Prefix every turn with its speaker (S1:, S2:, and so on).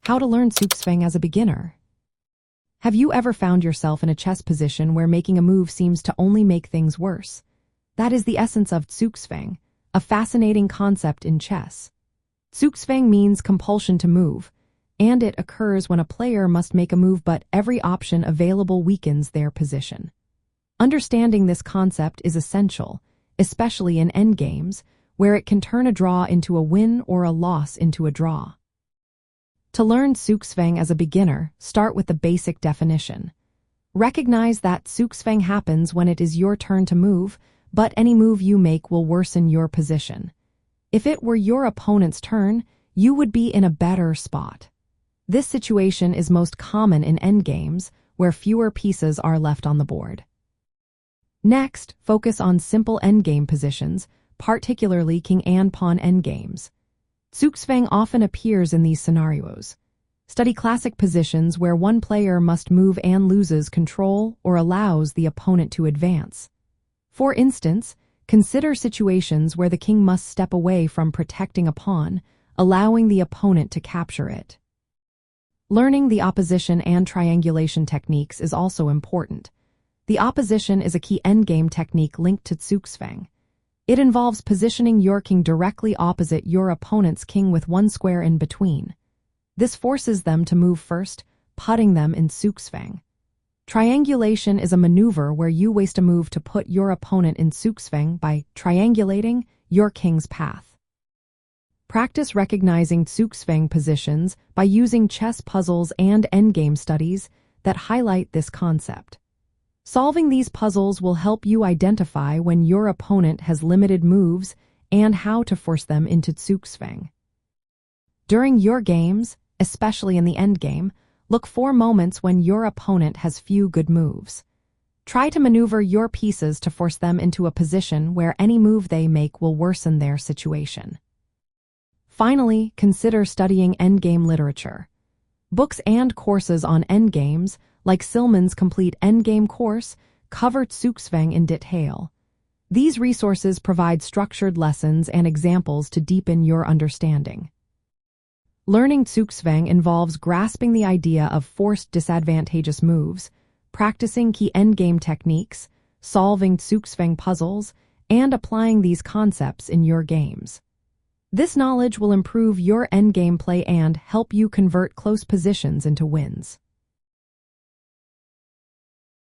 S1: How to learn Zugzwang as a beginner. Have you ever found yourself in a chess position where making a move seems to only make things worse? That is the essence of Zugzwang, a fascinating concept in chess. Zugzwang means compulsion to move, and it occurs when a player must make a move but every option available weakens their position. Understanding this concept is essential, especially in endgames, where it can turn a draw into a win or a loss into a draw. To learn Zugzwang as a beginner, start with the basic definition. Recognize that Zugzwang happens when it is your turn to move, but any move you make will worsen your position. If it were your opponent's turn, you would be in a better spot. This situation is most common in endgames, where fewer pieces are left on the board. Next, focus on simple endgame positions, particularly king and pawn endgames. Zugzwang often appears in these scenarios. Study classic positions where one player must move and loses control or allows the opponent to advance. For instance, consider situations where the king must step away from protecting a pawn, allowing the opponent to capture it. Learning the opposition and triangulation techniques is also important. The opposition is a key endgame technique linked to Zugzwang. It involves positioning your king directly opposite your opponent's king with one square in between. This forces them to move first, putting them in Zugzwang. Triangulation is a maneuver where you waste a move to put your opponent in Zugzwang by triangulating your king's path. Practice recognizing Zugzwang positions by using chess puzzles and endgame studies that highlight this concept. Solving these puzzles will help you identify when your opponent has limited moves and how to force them into Zugzwang. During your games, especially in the endgame, look for moments when your opponent has few good moves. Try to maneuver your pieces to force them into a position where any move they make will worsen their situation. Finally, consider studying endgame literature. Books and courses on endgames, like Silman's complete endgame course, cover Zugzwang in detail. These resources provide structured lessons and examples to deepen your understanding. Learning Zugzwang involves grasping the idea of forced disadvantageous moves, practicing key endgame techniques, solving Zugzwang puzzles, and applying these concepts in your games. This knowledge will improve your endgame play and help you convert close positions into wins.